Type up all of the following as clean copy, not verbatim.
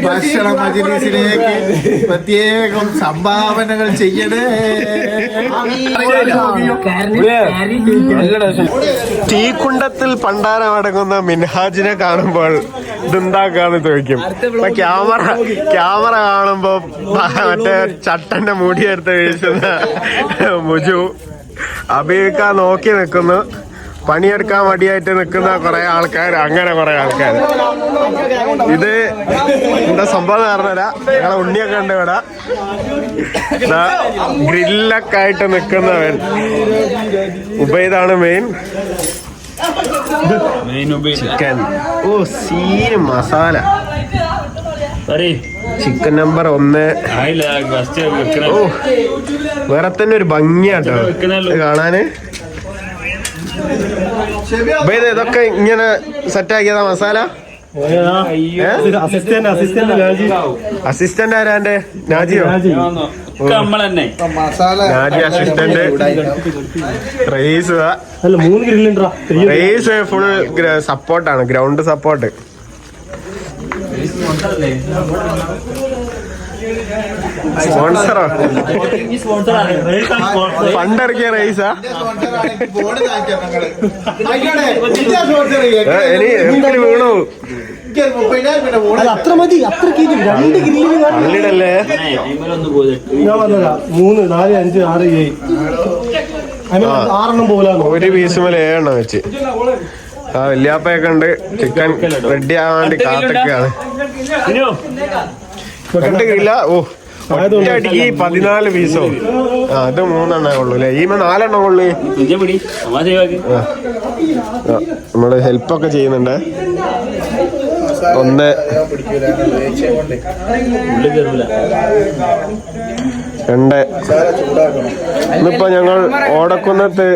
ഭക്ഷണ മജ്‌ലിസിലേക്ക് പ്രത്യേകം സംഭാവനകൾ ചെയ്യണേ. തീക്കുണ്ടത്തിൽ പണ്ടാരമടങ്ങുന്ന മിൻഹാജിനെ കാണുമ്പോൾ ഇതെന്താക്കാന്ന് ചോദിക്കും. ക്യാമറ കാണുമ്പോ മറ്റേ ചട്ടന്റെ മുടിയെടുത്ത് വീഴ്ചുന്ന മുജു അബീക്ക നോക്കി നിൽക്കുന്നു. പണിയെടുക്കാൻ മടിയായിട്ട് നിൽക്കുന്ന കുറെ ആൾക്കാർ, അങ്ങനെ കുറെ ആൾക്കാർ. ഇത് എന്താ സംഭവം പറഞ്ഞുതരാ. ഞങ്ങളെ ഉണ്ണിയൊക്കെ ഉണ്ട് ഇവിടെ. ഗ്രില്ലൊക്കെ ആയിട്ട് നിൽക്കുന്നവൻ ഉബൈദാണ് മെയിൻ. ചിക്കൻ, ഓ സീന് മസാല, ചിക്കൻ നമ്പർ 1. ഓ വേറെ തന്നെ ഒരു ഭംഗിയാട്ടോ കാണാന്. ഇതൊക്കെ ഇങ്ങനെ സെറ്റാക്കിയതാ മസാല. അസിസ്റ്റന്റ് ആരാന്റെ? നാജിയോ? നാജി അസിസ്റ്റന്റ്. റേസ് ഫുൾ സപ്പോർട്ടാണ്, ഗ്രൗണ്ട് സപ്പോർട്ട്. സ്പോൺസറോ? ഫണ്ടിറക്കിയ റേസാ? വീണു അത്ര മതി. അത്ര പള്ളിടല്ലേ? 3, 4, 5, 6, 7 6 പോല. ഒരു പീസ് മേലെ 7 എണ്ണം വെച്ച്. ആ വല്യാപ്പയൊക്കെ ഉണ്ട്. ചിക്കൻ റെഡി ആവാൻ വേണ്ടി കാത്തൊക്കെയാണ്. 2 ഗ്രില്ല. ഓ ഒറ്റയടിക്ക് 14 പീസോ? ആ ഇത് 3 എണ്ണേ ഉള്ളൂ അല്ലേ? ഈ 4 എണ്ണം ഉള്ളു. നമ്മള് ഹെൽപ്പൊക്കെ ചെയ്യുന്നുണ്ട്. 1, 2. ഇന്നിപ്പോ ഞങ്ങൾ ഓടക്കുന്നത്ത്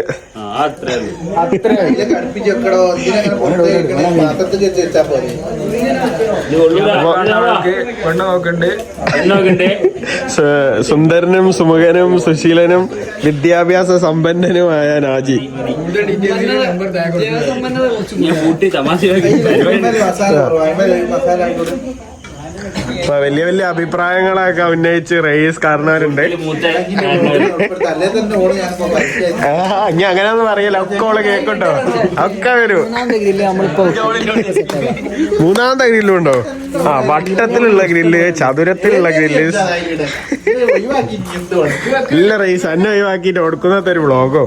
സുന്ദരനും സുമുഖനും സുശീലനും വിദ്യാഭ്യാസ സമ്പന്നനുമായ നാജി. വലിയ വലിയ അഭിപ്രായങ്ങളൊക്കെ ഉന്നയിച്ച് റേസ് കാരണവരുണ്ട്. ഇനി അങ്ങനെയൊന്നും പറയല. ഒക്കെ ഓള് കേക്കട്ടോ, ഒക്കെ വരും. 3ാമത്തെ ഗ്രില്ലും ഉണ്ടോ? ആ വട്ടത്തിലുള്ള ഗ്രില്ല്, ചതുരത്തിലുള്ള ഗ്രില്ല്. ഇല്ല റേസ് അന്നെ ഒഴിവാക്കിട്ട് കൊടുക്കുന്നത്തെ ഒരു വ്ളോഗോ.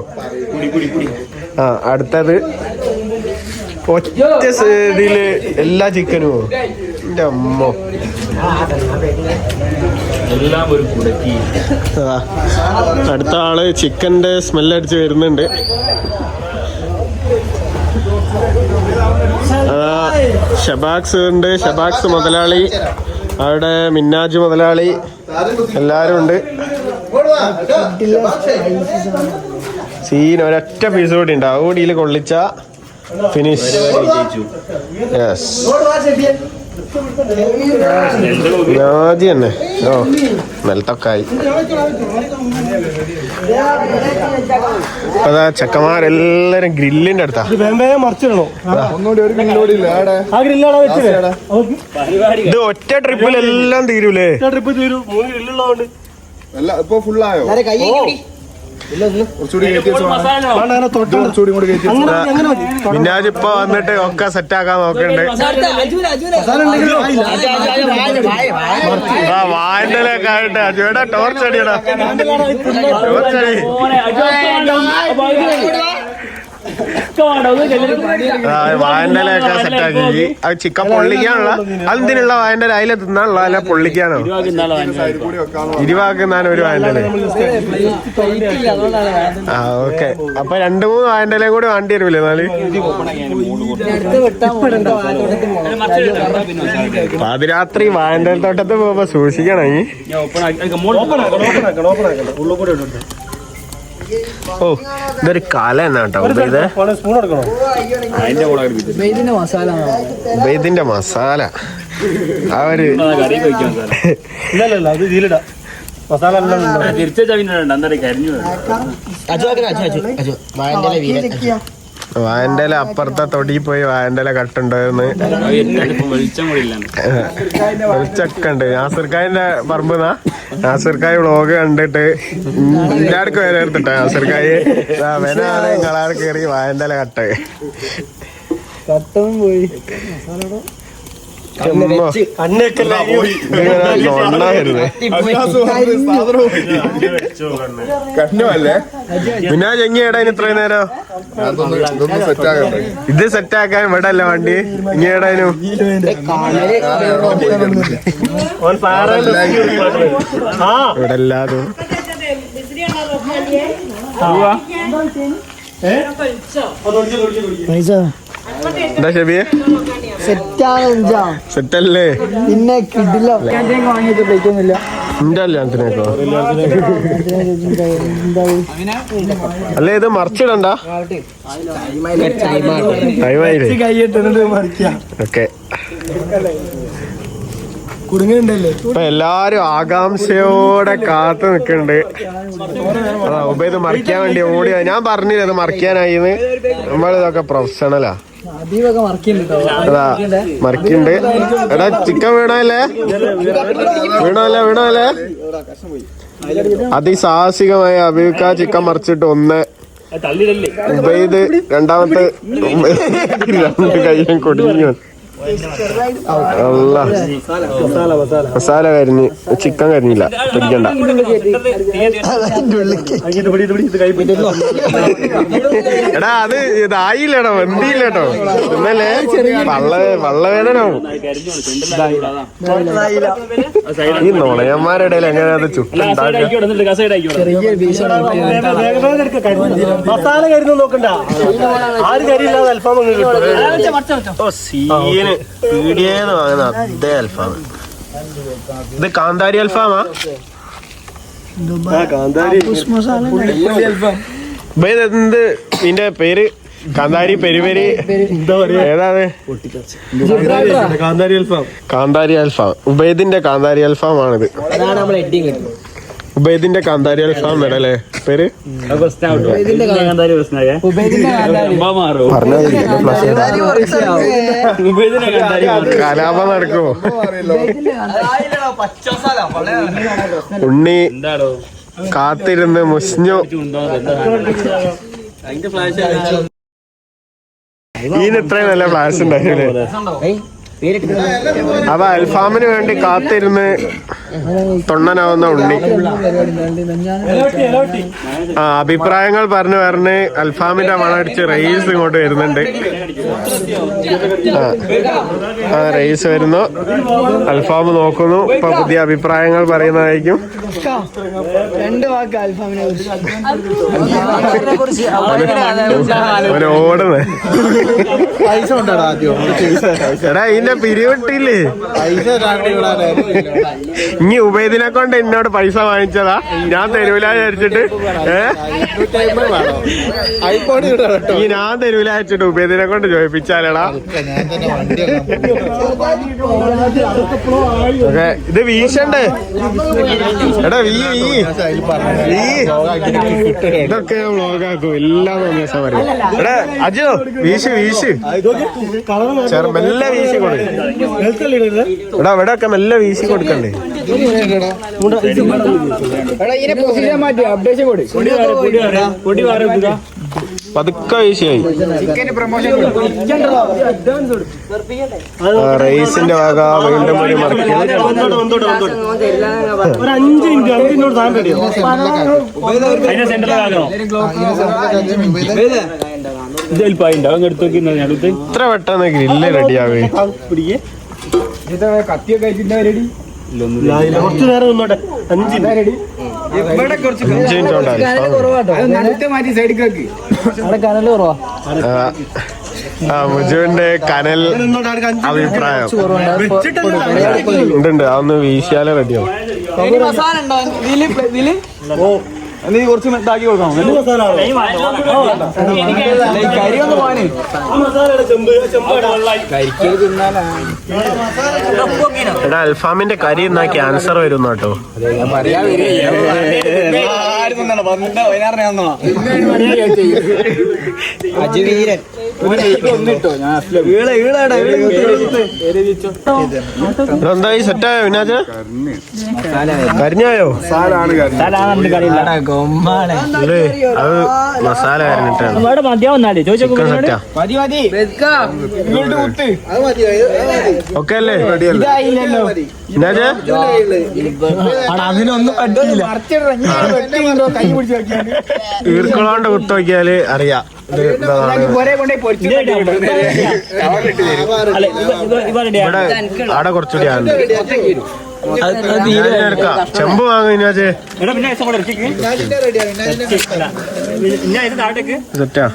ആ അടുത്തത് ഒറ്റ ഇതില് എല്ലാ ചിക്കനും. എന്റെ അമ്മോ, അടുത്ത ആള് ചിക്കന്റെ സ്മെല്ലടിച്ച് വരുന്നുണ്ട്. ഷബാക്സ് ഉണ്ട്. ഷബാക്സ് മുതലാളി, അവിടെ മിന്നാജ് മുതലാളി, എല്ലാരും ഉണ്ട്. സീൻ ഒരൊറ്റ പീസ് കൂടി ഉണ്ട്. ആ കൂടിയിൽ കൊള്ളിച്ച ഫിനിഷ്. യെസ് നാജി തന്നെ. ഓ നിലത്തൊക്കായി. അതാ ചെക്കന്മാരെല്ലാരും ഗ്രില്ലിന്റെ അടുത്താ. ഇത് ഒറ്റ ട്രിപ്പിലെല്ലാം തീരൂലേ? ഇപ്പൊ ഫുള്ളായോ? മിന്നാജ് ഇപ്പൊ വന്നിട്ട് ഒക്കെ സെറ്റാക്കാൻ നോക്കണ്ട്. ആ വായന്റെലൊക്കെ ആയിട്ട് അജുവേടാ ടോർച്ചടിയടാ, ടോർച്ചടി. വായന്റെലൊക്കെ സെറ്റാക്കി. അത് ചിക്കൻ പൊള്ളിക്കാനുള്ള അതിനുള്ള വായന്റെല അതിലെ തിന്നാനുള്ള അല്ല പൊള്ളിക്കാനോ? ഇരുവാക്കുന്നാണ് ഒരു വായന്റെല. ആ ഓക്കെ. അപ്പൊ 2-3 വായന്റെലയും കൂടി വേണ്ടി വരൂലേ? 4 പാതിരാത്രി വായന്റെല തോട്ടത്ത് പോകുമ്പോ സൂക്ഷിക്കണം. ഓ ഇതൊരു കല തന്നെ കേട്ടോ. ഉബൈദിന്റെ മസാല ആ ഒരു വായന്റെ ഇല അപ്പുറത്തെ തൊടി പോയി വായന്റെ ഇല കട്ടുണ്ടായിരുന്നു. വെളിച്ചൊക്കെ ഉണ്ട്. നാസിർക്കായിന്റെ പറമ്പ് നാസിർക്കായ് വ്ളോഗ് കണ്ടിട്ട് എല്ലാവർക്കും വരെ എടുത്തിട്ട നാസിർക്കായ് അവനാണ് നിങ്ങളാണ് കയറി വായന്റെ ഇല കട്ട് പോയി പിന്നെ ചെങ്ങിയേടാ ഇത്രയും നേരം ഇത് സെറ്റാക്കാൻ ഇവിടെ അല്ല വണ്ടി ഇങ്ങേടാനും ഇവിടെ എല്ലാതും എന്താ ഷെബിയെ സെറ്റല്ലേ പിന്നെ കിട്ടില്ല വാങ്ങിയിട്ടില്ല എന്റെ കല്യാണത്തിനേക്കോ അല്ലേ ഇത് മറിച്ചിടണ്ട ടൈമായില്ലേ ഓക്കെ ഇപ്പൊ എല്ലാരും ആകാംക്ഷയോടെ കാത്തു നിക്കണ്ട്. അതാ ഉബൈദ് മറിക്കാൻ വേണ്ടി ഓടിയ ഞാൻ പറഞ്ഞില്ല ഇത് മറിക്കാനായിന്ന്. നമ്മളിതൊക്കെ പ്രൊഫഷണലാ. അതാ മറിക്കുണ്ട്. എടാ ചിക്കൻ വീണല്ലേ അതിസാഹസികമായ അബീക്ക ചിക്കൻ മറിച്ചിട്ട് ഒന്ന് ഉബൈദ് രണ്ടാമത്തെ 2 കയ്യും കൊടിഞ്ഞു. മസാല കരിഞ്ഞ് ചിക്കൻ കരിഞ്ഞില്ല പിടിക്കണ്ട. എടാ അത് ഇതായില്ലേടോ വെന്തിയില്ലേട്ടോ എന്നല്ലേ വള്ളവേദനാവും. ഈ നുണയന്മാരുടെ ഇടയിൽ എങ്ങനെ അത് മസാല കരിഞ്ഞു നോക്കണ്ട. ആര് കരിയില്ലാതെ അൽഫാം പീടിയേന്ന് വാങ്ങുന്ന അതേ അൽഫാം. ഇത് കാന്താരി അൽഫാമാ? എന്ത് ഇതിന്റെ പേര്? കാന്താരി പെരിപെരി ഏതാണ്? കാന്താരി അൽഫാം. ഉബൈദിന്റെ കാന്താരി അൽഫാം ആണിത്. ഉബൈദിന്റെ കാന്താരി അൽഫാം വേണല്ലേ പേര്? കലാപം നടക്കുമോ? ഉണ്ണി കാത്തിരുന്ന് മുസ്ഞ്ഞു. ഇതിന് ഇത്രയും നല്ല ഫ്ലാഷ് ഉണ്ടായില്ലേ? അവ അൽഫാമിന് വേണ്ടി കാത്തിരുന്ന് തൊണ്ണനാവുന്ന ഉണ്ണി. അഭിപ്രായങ്ങൾ പറഞ്ഞ് അൽഫാമിന്റെ മണടിച്ച് റൈസ് ഇങ്ങോട്ട് വരുന്നുണ്ട്. റൈസ് വരുന്നു. അൽഫാം നോക്കുന്നു. ഇപ്പൊ പുതിയ അഭിപ്രായങ്ങൾ പറയുന്നതായിരിക്കും. അവന് ഓടുന്നേ. എടാ ഇതിന്റെ പിരിവിട്ടില്ലേ? ഇനി ഉബൈദിനെ കൊണ്ട് എന്നോട് പൈസ വാങ്ങിച്ചതാ. ഞാൻ തരൂല വിചാരിച്ചിട്ട് ഈ ഞാൻ തരൂല വിചാരിച്ചിട്ട് ഉബൈദിനെ കൊണ്ട് ചോദിപ്പിച്ചാലടാ. ഓക്കെ ഇത് വീശണ്ടേ? എടാ ഇതൊക്കെ ഞാൻ വ്ളോഗാക്കും. എല്ലാം ദിവസം പറയും. എടാ അജോ വീശ് മെല്ലെ വീശി കൊടുക്കും. എടാ ഇവിടെ ഒക്കെ മെല്ലെ വീശി കൊടുക്കണ്ടേ? പതുക്കെ വീശിയായി. റൈസിന്റെ വക വീണ്ടും ഒരു മറക്കി. ഇത്ര പെട്ടെന്ന് ഗ്രില്ല് റെഡിയാവേ? കുറച്ചു നേരം നിന്നോട്ടെ. 5 മിനിറ്റ് മുജുവിന്റെ കനൽ അഭിപ്രായം ഉണ്ട്. അതൊന്ന് വീശിയാലേ റെഡിയാവും. നീ കുറച്ച് ഇതാക്കി കൊടുക്കണം കരി ഒന്ന് പോവാന് എടാ അൽഫാമിന്റെ കരി എന്നാ ക്യാൻസർ വരും കേട്ടോ. അജവീരൻ എന്തായി സെറ്റായോ വിനാജ? കരിഞ്ഞായോ? ഇത് അത് മസാല കരിഞ്ഞിട്ടാണ്. ചിക്കൻ സെറ്റാ ഓക്കെ അല്ലേ വിനാജ? അതിനൊന്നും പറ്റില്ല ഈർക്കുളോണ്ട് കുത്തു നോക്കിയാല് അറിയാം ഇവിടെ ആടെ കുറച്ചുകൂടി ആണ്. ചെമ്പ് വാങ്ങും വിനാജെ. സെറ്റാ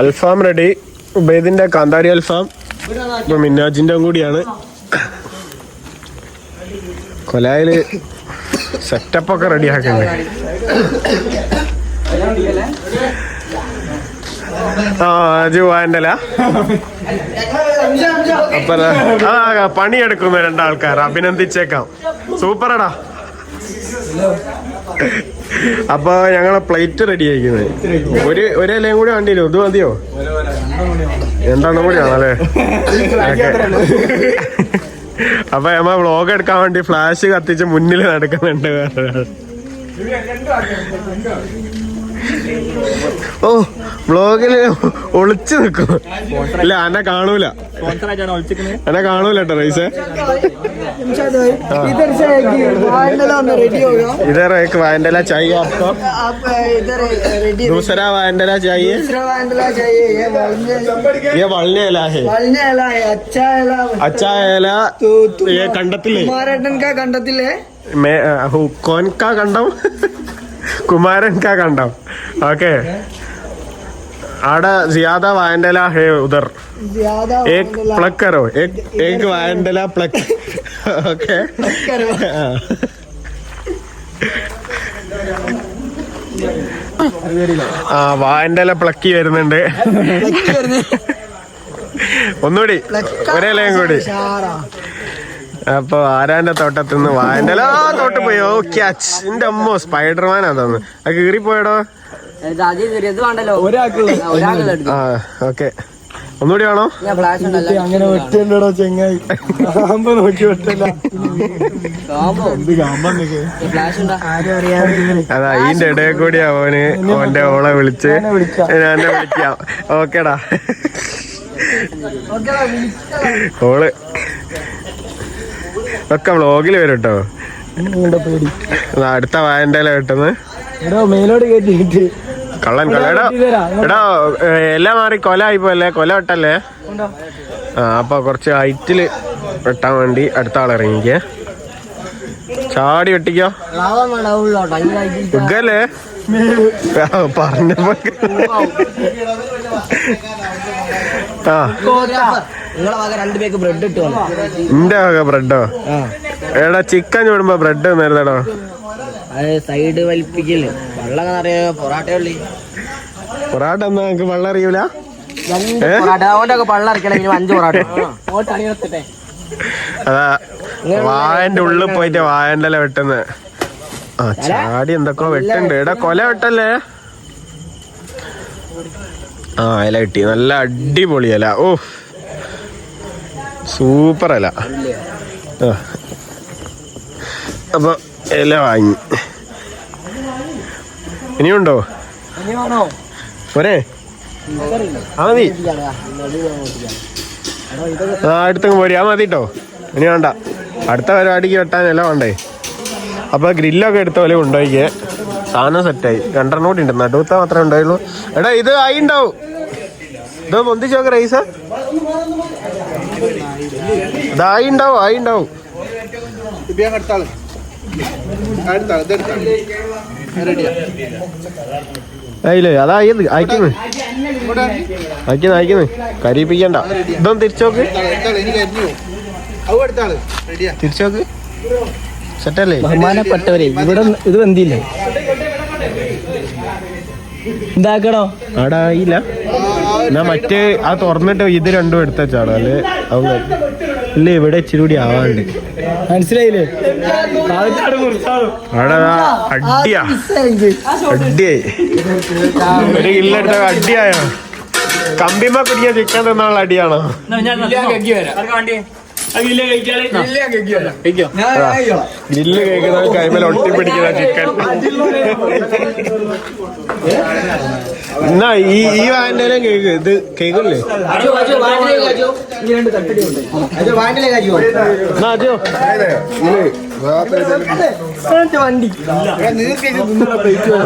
അൽഫാം റെഡി. ഉബൈദിന്റെ കാന്താരി അൽഫാം. ഇപ്പൊ മിന്നാജിന്റെ കൂടിയാണ്. കൊലായില് സെറ്റപ്പ് ഒക്കെ റെഡി ആക്കണ്ടേ? ആ ജുവാൻ്റെല അപ്പൊ പണിയെടുക്കുന്ന രണ്ടാൾക്കാർ അഭിനന്ദിച്ചേക്കാം. സൂപ്പറടാ. അപ്പൊ ഞങ്ങളെ പ്ലേറ്റ് റെഡി ആയിരിക്കുന്നത്. ഒരു ഇലയും കൂടി വണ്ടിയില്ലോ? ഇത് മതിയോ? രണ്ടെണ്ണം കൂടിയാണല്ലേ? അപ്പൊ നമ്മ വ്ളോഗ് എടുക്കാൻ വേണ്ടി ഫ്ലാഷ് കത്തിച്ച് മുന്നിൽ നടക്കുന്നുണ്ട്. ഓ വ്ളോഗില് ഒളിച്ചു നിക്കും. ഇല്ല എന്നെ കാണൂല, എന്നെ കാണൂല കേട്ടോ റൈസേ. इधर एक वायंडला चाहिए आपको? दूसरा वायंडला चाहिए? ये वलने इला है. अच्छा इला ये कंडतिले कुमारन का कंडतिले. मैं कौन का कंडम? कुमारन का कंडम. ओके आड़ा ज्यादा वायंडला है उधर. एक प्लग करो. एक वायंडला प्लग. ओके ആ വായന്റെല പ്ലക്കി വരുന്നുണ്ട്. ഒന്നുകൂടി ഒരേലയും കൂടി. അപ്പൊ ആരാന്റെ തോട്ടത്തിന്ന് വായന്റെല തോട്ട് പോയി. ഓ ക്യാച്ച്. എന്റെ അമ്മോ സ്പൈഡർമാനാ തോന്നുന്നു. അത് കീറിപ്പോയടോ. ആ ഓക്കെ ഒന്നുകൂടി ആണോ? അങ്ങനെ ഒറ്റല്ലോ ചെങ്ങായി. നോക്കി ഒറ്റല്ല. അതാ ഇതിന്റെ ഇടയിൽ കൂടി അവന് ഓന്റെ ഓളെ വിളിച്ച് ഞാൻ വിളിക്കാം. ഓക്കേടാ. ഓള് ഒക്കെ വ്ളോഗില് വരും കേട്ടോ. അടുത്ത വായന്റെല കിട്ടുന്നത് മേലോട് കയറ്റിട്ട് കള്ളൻ കള്ളടാ. എടാ എല്ലാം മാറി കൊല ആയിപ്പോല്ലേ? കൊല വെട്ടല്ലേ? ആ അപ്പൊ കുറച്ച് ഹൈറ്റില് വെട്ടാൻ വേണ്ടി അടുത്ത ആൾ ഇറങ്ങിക്കേ. ചാടി വെട്ടിക്കോ. ഉഗ്ഗല്ലേ പറഞ്ഞപ്പോ. ആ എന്റെ വക ബ്രെഡോ? എടാ ചിക്കൻ ചൂടുമ്പോ ബ്രെഡ് നേരത്തടോ. സൈഡ് വലിപ്പിക്കല് വെള്ളം പൊറാട്ട ഉള്ളി. പൊറാട്ട ഒന്നും നമുക്ക് വെള്ളം അറിയൂല. അതാ വായന്റെ ഉള്ളിൽ പോയിട്ട് വായന്റെ ഇല വെട്ടുന്നത്. ആ ചാടി എന്തൊക്കെ വെട്ടുണ്ട്. എടാ കൊല വെട്ടല്ലേ? ആ ഇല കിട്ടി. നല്ല അടിപൊളി ഇല. ഓ സൂപ്പർ ഇല. അപ്പൊ ഇല വാങ്ങി. ഇനിയുണ്ടോ? പോരെ? ആ മതി. ആ അടുത്തങ്ങ് പോരി. ആ മതി കേട്ടോ. ഇനി വേണ്ട. അടുത്ത പരിപാടിക്ക് വെട്ടാൻ ഇല വേണ്ടേ? അപ്പൊ ഗ്രില്ലൊക്കെ എടുത്ത പോലെ കൊണ്ടുപോയിക്കേ. സാധനം സെറ്റായി. 2 കൂടി ഉണ്ട്. നടുവത്ത മാത്രമേ ഉണ്ടായുള്ളൂ. എടാ ഇത് ആയി ഉണ്ടാവും. ഇതോ പൊന്തിച്ചോക്കെ റൈസ്. ഇതായി ഉണ്ടാവും. ആയി ഉണ്ടാവും. ആയില്ലേ? അതാ അയക്കുന്നു അയക്കുന്നു കരിയിപ്പിക്കണ്ട. ഇതൊന്നും തിരിച്ചോക്ക്. തിരിച്ചോക്ക് സെറ്റല്ലേ? ബഹുമാനപ്പെട്ടവരെ ഇവിടെ ഇത് വെന്തില്ലേ എന്താക്കണോ അവിടെ ആയില്ല. എന്നാ മറ്റേ ആ തുറന്നിട്ട് ഇത് രണ്ടും എടുത്തച്ചാണോ അല്ലേ? ഇല്ല, ഇവിടെ ഇച്ചിരി കൂടി ആവാണ്ട്. മനസ്സിലായില്ലേ? അവിടെ അടിയാ, അടിയായി. ഒരു കില്ലെടുത്ത അടിയായോ? കമ്പിമ്മ കുടിക്കാൻ ചിക്കൻ തിന്നുള്ള അടിയാണോ? ഗ്രില്ല് കഴിക്കുന്ന കൈമേൽ ഒട്ടിപ്പിടിക്കുന്ന ചിക്കൻ. എന്നാ ഈ വായനയിലും കേക്ക് ഇത് കേക്കില്ലേ?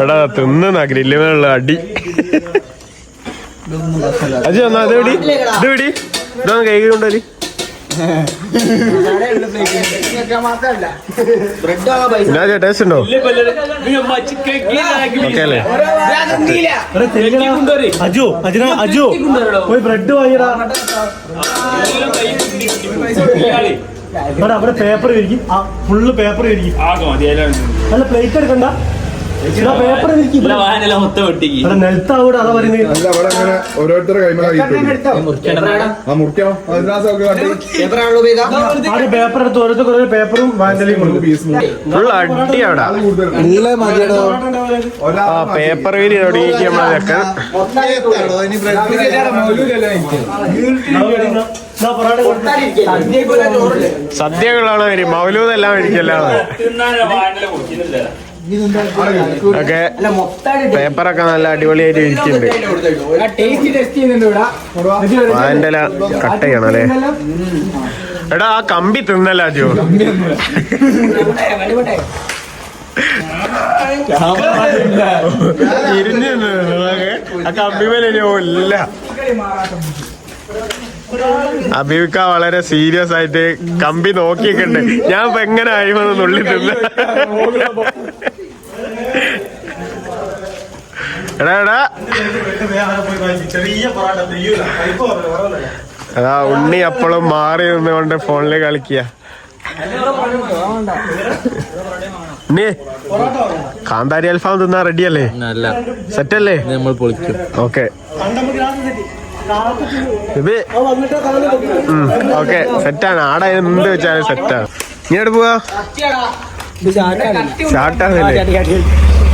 എടാ തിന്ന ഗ്രില്ലുമേലുള്ള അടി. അജു എന്നാ അത് പിടി, ഇത് പിടി, ഇതൊന്ന് കേക്ക് കൊണ്ടുവരി. ടേസ്റ്റ് ഉണ്ടോ? ഓക്കെ അല്ലേ? അജു അജു പോയി ബ്രെഡ് വാങ്ങിയടാ. അവിടെ പേപ്പർ വിരിക്കും, ഫുള്ള് പേപ്പർ വിരിക്കും. അല്ല പ്ലേറ്റ് എടുക്കണ്ട, പേപ്പർ വിരിക്കും. നെൽത്താവൂടെ അതാ പറയുന്നത്. ഓരോരുത്തരുടെ പേപ്പർ എടുത്ത് ഓരോരുത്തർ പേപ്പറും വാൻഡലിയും കൊടുക്കും. അടി അവിടെ പേപ്പർ വീരി നമ്മളതൊക്കെ സദ്യകളാണ് വരും. മൗലൂദെല്ലാം മേടിക്കല്ലാതെ ഒക്കെ പേപ്പറൊക്കെ നല്ല അടിപൊളിയായിട്ട് ഇരിക്കുന്നുണ്ട്. അതിന്റെ കട്ട് ചെയ്യണം അല്ലേ? എടാ ആ കമ്പി തിന്നല്ല ജോ. ഇരിഞ്ഞു ആ കമ്പി മേലെ ഇല്ല. അബീവിക്ക വളരെ സീരിയസ് ആയിട്ട് കമ്പി നോക്കിയിട്ടുണ്ട്. ഞാൻ ഇപ്പൊ എങ്ങനെ ആയിമെന്ന് നുള്ളി തിന്ന. എടാ അതാ ഉണ്ണി അപ്പോഴും മാറി നിന്നുകൊണ്ട് ഫോണില് കളിക്കുക. ഉണ്ണി കാന്താരി അൽഫാം തിന്നാ റെഡിയല്ലേ? സെറ്റല്ലേ? നമ്മൾ പൊളിക്കും. ഓക്കെ ഇത് ഓക്കെ സെറ്റാണ്. ആടെ എന്ത് വെച്ചാലും സെറ്റാണ്. നീ എവിടെ പോവാ? സ്റ്റാർട്ടാണല്ലേ?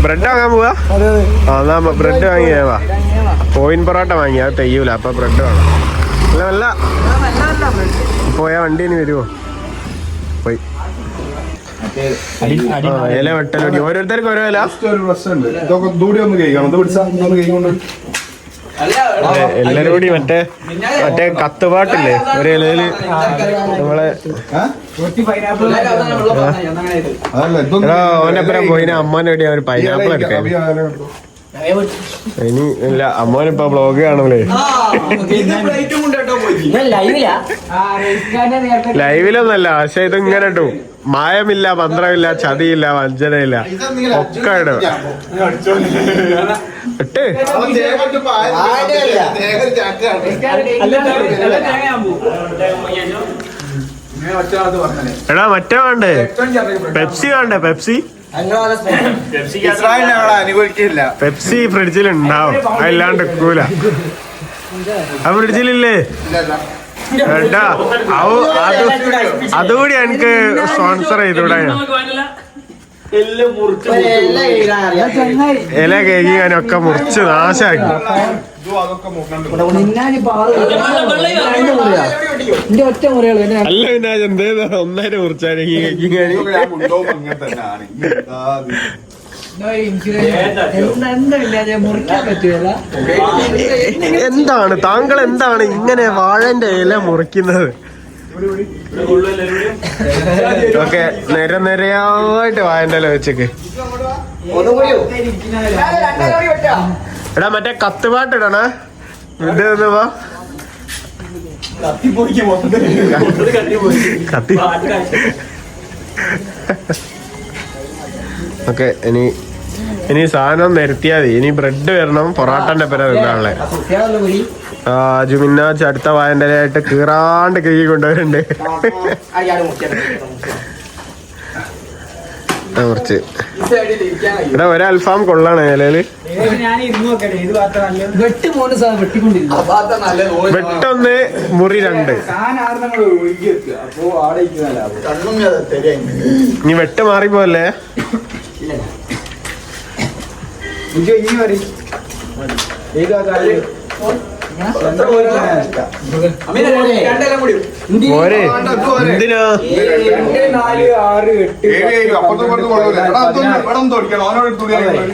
ബ്രെഡ് വാങ്ങാൻ പോവാ? എന്നാ ബ്രെഡ് വാങ്ങിയാവാ. കോയിൻ പൊറോട്ട വാങ്ങി, അത് തെയ്യൂല. അപ്പൊ ബ്രെഡ് വേണം. അല്ല പോയാ വണ്ടി ഇനി വരുമോ? പോയി ഇല വെട്ടലൊടി ഓരോരുത്തർക്ക് ഓരോ ഇല. എല്ലാരും കൂടി മറ്റേ കത്തുപാട്ടില്ലേ ഒരു ഇലയില് നമ്മളെ ഓനപ്പുറം പോയിന് അമ്മോനോടി അവര് പൈനാപ്പിൾ എടുക്കാൻ. ഇനി ഇല്ല, അമ്മോനിപ്പോ ബ്ലോഗ് കാണൂലേ. ലൈവിലൊന്നല്ല, പക്ഷെ ഇതിങ്ങനെ ഇടും. മായമില്ല, മന്ത്രമില്ല, ചതിയില്ല, വഞ്ചനയില്ല, ഒക്കെ ഇടും. ഇട്ട് എടാ മറ്റേ വേണ്ടേ? പെപ്സി വേണ്ടേ? പെപ്സി അനുകൂലിക്കില്ല. പെപ്സി ഫ്രിഡ്ജിലുണ്ടാവും, അതില്ലാണ്ട് വെക്കൂല. ആ ഫ്രിഡ്ജിലില്ലേ? ഏട്ടാ അതുകൂടി എനിക്ക് സ്പോൺസർ ചെയ്തൂടെ? ഇല കേക്കിയാനൊക്കെ മുറിച്ച് നാശാക്കി. അല്ല പിന്നെ എന്തേതാ ഒന്നായിട്ട് മുറിച്ചാൽ എന്താണ് താങ്കൾ എന്താണ് ഇങ്ങനെ വാഴന്റെ ഇല മുറിക്കുന്നത്? ഓക്കെ നിരയായിട്ട് വാഴന്റെ ഇല വെച്ചേക്ക്. എടാ മറ്റേ കത്തുപാട്ട് ഇടണേ. ഇത് വാ കത്തി. ഓക്കെ ഇനി സാധനം നിരത്തിയാ മതി. ഇനി ബ്രെഡ് വരണം, പൊറാട്ടന്റെ പേര തിന്നാണല്ലേ. ജുമിന്നാജ് അടുത്ത വായനയായിട്ട് കീറാണ്ട് കീഴി കൊണ്ടുവരുന്നുണ്ട്. കുറച്ച് ഇവിടെ ഒരു അൽഫാം കൊള്ളാണ് ഇലയില്. വെട്ടൊന്ന് മുറി 2. ഇനി വെട്ട് മാറിപ്പോല്ലേ? മോരെ എന്തിനാ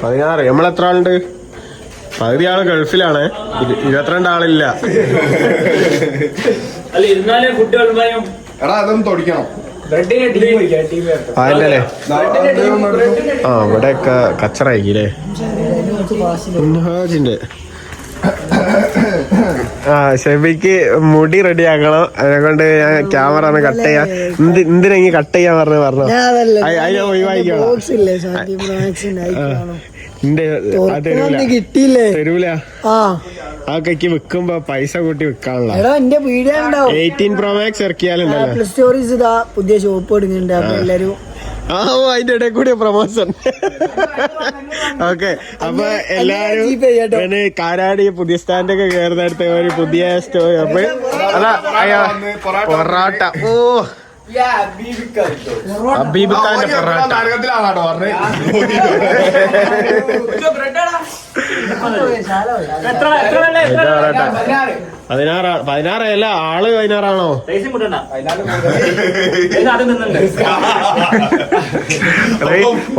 പതിനാറ്? നമ്മളെത്ര ആളുണ്ട്? പകുതി ആള് ഗൾഫിലാണ്, 22 ആളില്ല. അതല്ലേ ഇവിടെയൊക്കെ കച്ചറായില്ലേ. ജിന്റെ ഷെബിക്ക് മുടി റെഡി ആക്കണം, അതിനെക്കൊണ്ട് ഞാൻ ക്യാമറ ഒന്ന് കട്ട് ചെയ്യാം. എന്തിനെങ്കിൽ കട്ട് ചെയ്യാൻ പറഞ്ഞു അതിനെ ഒഴിവാക്കിക്കോളാം. തരൂല അതൊക്കെ വിൽക്കുമ്പോ പൈസ കൂട്ടി വിൽക്കാനുള്ള 18 Pro Max ഇറക്കിയാലുണ്ടല്ലോ. പുതിയ ഷോപ്പ് തുടങ്ങിയിട്ടുണ്ട്, എല്ലാരും അതിന്റെ ഇടയിൽ കൂടി പ്രൊമോഷൻ. ഓക്കെ, അപ്പൊ എല്ലാരും കാരാടി പുതിയ സ്റ്റാൻഡൊക്കെ കയറുന്നിടത്ത് ഒരു പുതിയ സ്റ്റോർ. അപ്പൊ അല്ല പൊറാട്ട. ഓ അബീബിക്കാന്റെ പൊറാട്ട 16 അല്ല ആള് 16 ആണോ?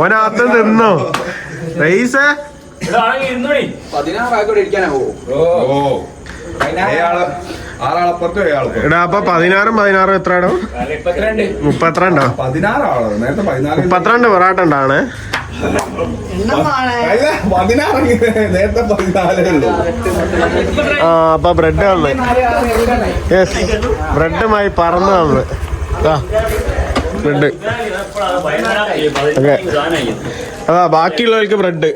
ഓനകത്ത് നിന്നോ റൈസ്? 16 എടാ അപ്പൊ 16 എത്രയാണോ? 32 പൊറാട്ട ഉണ്ടാണ്. അപ്പൊ ബ്രെഡ് വന്ന് ബ്രെഡുമായി പറന്ന് വന്ന് ബ്രെഡ്. ഓക്കെ, അതാ ബാക്കിയുള്ളവർക്ക് ബ്രെഡ്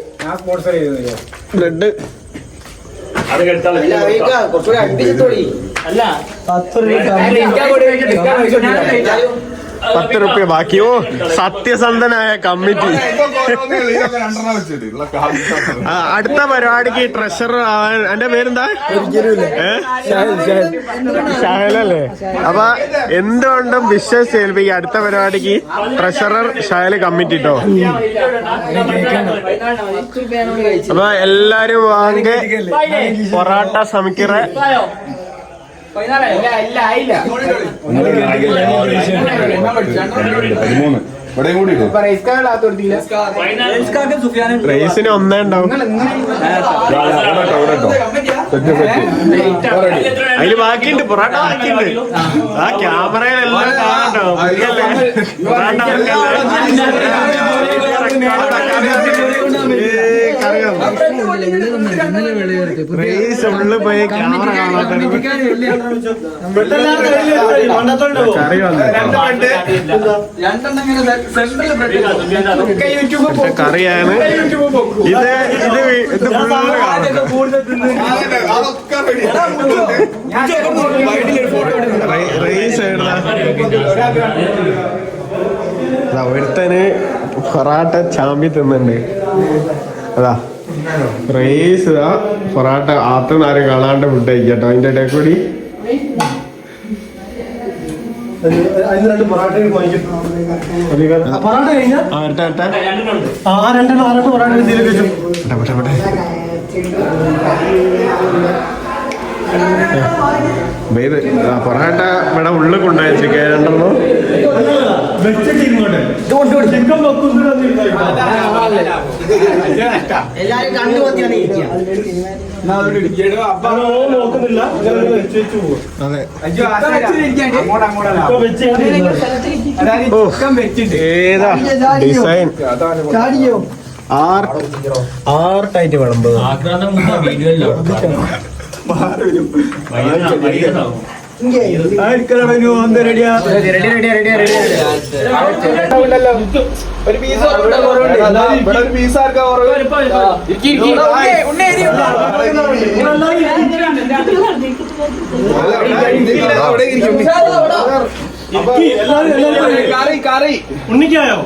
അല്ല 10 രൂപ ബാക്കി. ഓ സത്യസന്ധനായ കമ്മിറ്റി. അടുത്ത പരിപാടിക്ക് ട്രഷറർ ആവാൻ എന്റെ പേരെന്താ? ഷഹലല്ലേ? അപ്പൊ എന്തുകൊണ്ടും വിശ്വസിച്ച് ഏൽപ്പിക്കുക. അടുത്ത പരിപാടിക്ക് ട്രഷറർ ഷഹല് കമ്മിറ്റി ട്ടോ. അപ്പൊ എല്ലാരും വാങ്ങി പൊറാട്ട സമിക്കറ. റേസിന് 1 ഉണ്ടാവും. അതില് ബാക്കിയുണ്ട്, പൊറാട്ട ബാക്കിയുണ്ട്. ആ ക്യാമറയിലെല്ലാം കാണട്ടോ. റേസ് ഉള്ളിൽ പോയി ക്യാമറ കാണാത്ത കറി വന്നു. കറിയാണ് ഇത്. ഫുള്ള് റേസ് ഒരുത്തന് പൊറാട്ട ചാമ്പി തിന്നുണ്ട്. അതാ റേസ് പൊറാട്ട ആത്തുനിന്ന് ആരും കാണാണ്ട് ഫുഡ് കഴിക്കട്ടോ. അതിന്റെ ഇടയിൽ കൂടി പൊറാട്ട ഇവിടെ ഉള്ളിൽ കൊണ്ടുവച്ചിരിക്ക 2 എല്ലാരും കണ്ടുപോത്തിയാണ് നോക്കുന്നില്ല. ഏതാ ഡിസൈൻ ആർട്ടായിട്ട് വിളമ്പ്. റെഡിയാ ഒരു പീസ് ഒരു പീസ് ആർക്കാ ഉണ്ണിക്കായോ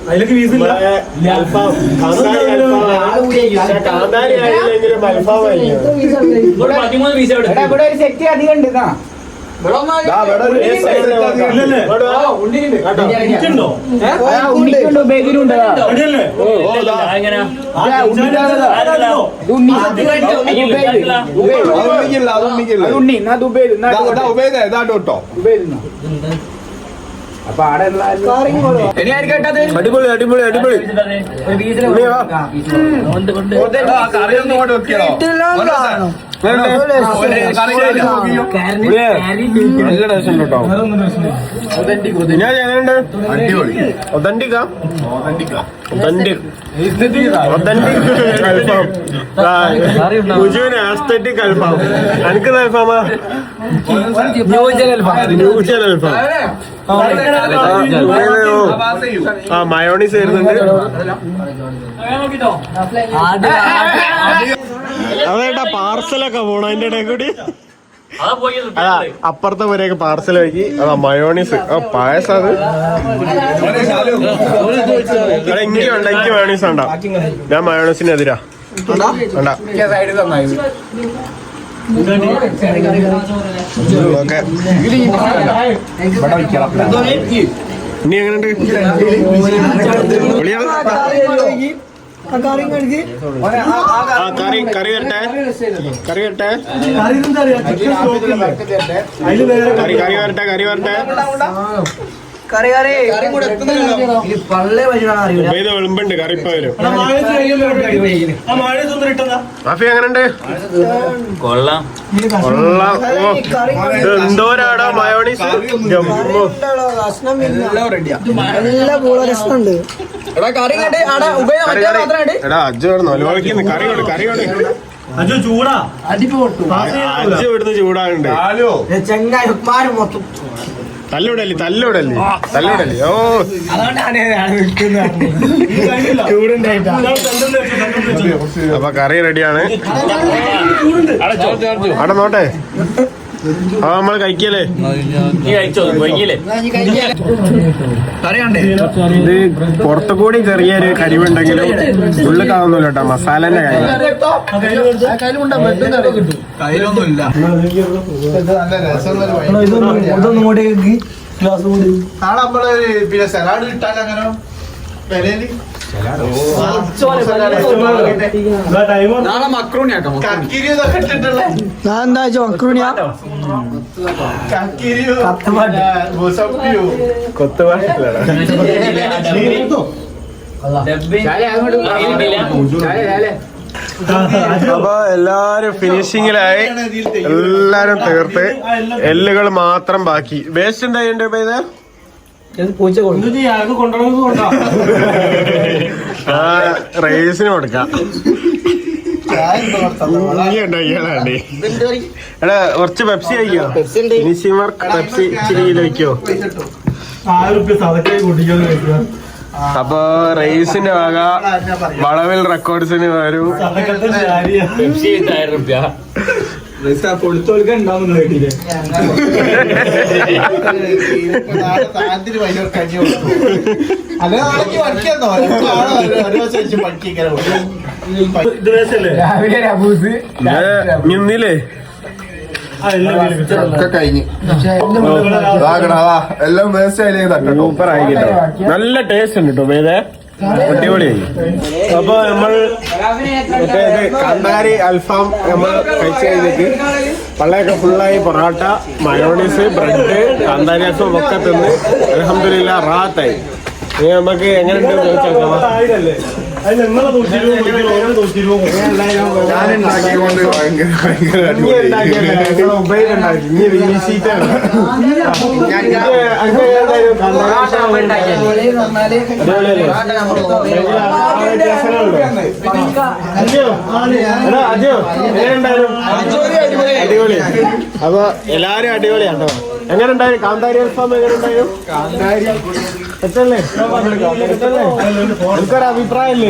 അതിലേക്ക് വീസില്ല കാന്താരി ആയില്ലെങ്കിലും അൽഫാമായിരിക്കും. അടിപൊളി അടിപൊളി അടിപൊളി. നല്ല ടേസ്റ്റ് ഉണ്ട് കേട്ടോ. ഞാൻ എങ്ങനെയുണ്ട്? ഒതന്റിക്കാ ഒതന്റിക് അൽഫാം. ആസ്തറ്റിക് അൽഫാം. എനിക്ക് അൽഫാമാ ന്യൂജൻ അൽഫാം. ആ മയോണീസ് വരുന്നുണ്ട്. അതേട്ടാ പാർസലൊക്കെ പോണോ അതിന്റെ ഇടയിൽ കൂടി? അതാ അപ്പുറത്തെ വരെയൊക്കെ പാർസൽ വയ്ക്കി. അതാ മയോണീസ്. പായസം അത് എനിക്ക് വേണ്ട. എനിക്ക് മയോണീസ് വേണ്ട. ഞാൻ മയോണീസിനെതിരാ. വേണ്ട. ഓക്കെ ഇനി എങ്ങനെയുണ്ട്? കറി കറി വരട്ടെ. കറി വരട്ടെ. കറി വരട്ടെ. വിളമ്പുണ്ട് കറി ഇപ്പൊ വരും. മാഫി എങ്ങനെയുണ്ട്? കൊള്ളാം കൊള്ളാം. എന്തോരാടാ മയോണീസ്. എടാ അജ്ജ് വേണം ഒലവളിക്കുന്നു. കറി വേണം കറി വേണം. അജ്ജ് ഇവിടുന്ന് ചൂടാകണ്ട്. തല്ലുവിടല്ലേ തല്ലുവിടല്ലേ തല്ലുവിടല്ലേ. ഓ അപ്പൊ കറി റെഡിയാണ്. അവിടെ നോട്ടെ. അപ്പൊ നമ്മള് കഴിക്കല്ലേ? ഇത് പുറത്തുകൂടി ചെറിയൊരു കരിവുണ്ടെങ്കിലും ഉള്ളിൽ കാണുന്നില്ല കേട്ടോ. മസാലന്റെ പിന്നെ സലാഡ് കിട്ടാൻ അങ്ങനെ വിലയില് അപ്പൊ എല്ലാരും ഫിനിഷിങ്ങിലായി. എല്ലാരും തീർത്ത് എല്ലുകൾ മാത്രം ബാക്കി. വേസ്റ്റ് എന്താ ചെയ്യണ്ടേ പൈത? റേസിന് കൊടുക്കാം. എടാ കുറച്ച് പെപ്സി കഴിക്കോ? ഫിനിഷിംഗ് പെപ്സി ഇച്ചിരി വയ്ക്കോ? അപ്പൊ റേസിന്റെ വക വളവിൽ റെക്കോർഡ്സിന് വരും. നിന്നില്ലേ കഴിഞ്ഞ് എല്ലാം സൂപ്പർ ആയി കേട്ടോ. നല്ല ടേസ്റ്റ് ഉണ്ട് കേട്ടോ വേദ. അടിപൊളിയായി. അപ്പൊ നമ്മൾ കാന്താരി അൽഫാം നമ്മൾ കഴിച്ചു കഴിഞ്ഞിട്ട് പള്ളയൊക്കെ ഫുള്ളായി. പൊറോട്ട, മയോണീസ്, ബ്രെഡ്, കാന്താരി അൽഫാം ഒക്കെ തിന്ന് അൽഹംദുലില്ലാ റാത്തായി. ഇനി നമുക്ക് എങ്ങനെയുണ്ട് ചോദിച്ചേക്കാം. അത് നിങ്ങളെ 120 ഞാൻ ഉണ്ടാക്കിക്കൊണ്ട് ഭയങ്കര അടിപൊളി. ഉപയോഗം ഇനി വീശിട്ടാണ് അടിപൊളി. അപ്പൊ എല്ലാരും അടിപൊളിയാട്ടോ. എങ്ങനെ ഉണ്ടായിരുന്നു കാന്താരി അൽഫാം? എങ്ങനെ ഉണ്ടായിരുന്നു? തെറ്റല്ലേ? എനിക്കൊരു അഭിപ്രായല്ലേ?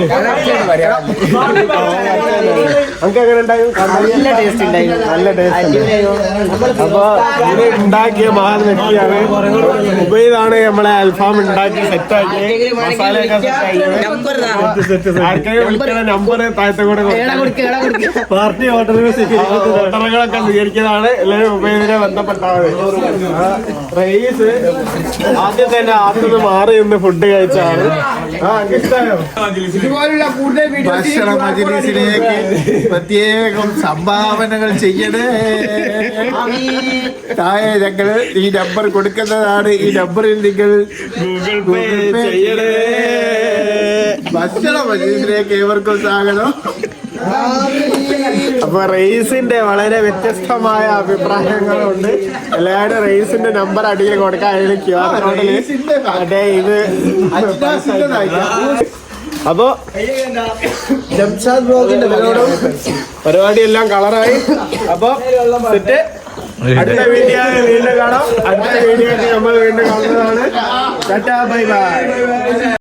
നമുക്ക് എങ്ങനെ ഉണ്ടായിരുന്നു? നല്ല ടേസ്റ്റ് ഉണ്ടായിരുന്നു. നല്ല ടേസ്റ്റ്. അപ്പൊ ഇത് ഉണ്ടാക്കിയ മഹാൻ വ്യക്തിയാണ് ഉബൈദാണ്. നമ്മളെ അൽഫാം ഉണ്ടാക്കി സെറ്റാക്കി മസാലയൊക്കെ സെറ്റാക്കി. ആർക്കെങ്കിലും വിളിക്കുന്ന നമ്പർ താഴത്തെ കൂടെ പാർട്ടി ഓർഡറുകളൊക്കെ സ്വീകരിക്കുന്നതാണ്. എല്ലാവരും ഉബൈദിനെ ബന്ധപ്പെട്ടാൽ റൈസ് ആദ്യം തന്നെ ആദ്യം മാറി നിന്ന് ഫുഡ് കഴിച്ചാണ്. ഇതുപോലുള്ള കൂടുതൽ ഭക്ഷണ മജ്‌ലിസിലേക്ക് പ്രത്യേകം സംഭാവനകൾ ചെയ്യണേ. താഴെ ഞങ്ങൾ ഈ നമ്പർ കൊടുക്കുന്നതാണ്. ഈ നമ്പറിൽ നിങ്ങൾ ഗൂഗിൾ പേ ചെയ്യണേ. ഭക്ഷണ മജ്‌ലിസിലേക്ക് ഏവർക്കും സ്വാഗതം. അപ്പൊ റൈസിന്റെ വളരെ വ്യത്യസ്തമായ അഭിപ്രായങ്ങളുണ്ട്. എല്ലാവരും റൈസിന്റെ നമ്പർ അടിയിൽ കൊടുക്കാൻ അതിൽ QR കോഡില് മറ്റേ ഇത്. അപ്പൊ ജംഷാദ് ബ്ലോഗിന്റെ പരിപാടിയെല്ലാം കളറായി. അപ്പൊ സെറ്റ്. അടുത്ത വീഡിയോ വീണ്ടും കാണാം. അടുത്ത വീഡിയോ നമ്മൾ വീണ്ടും കാണുന്നതാണ്. Tata bye bye.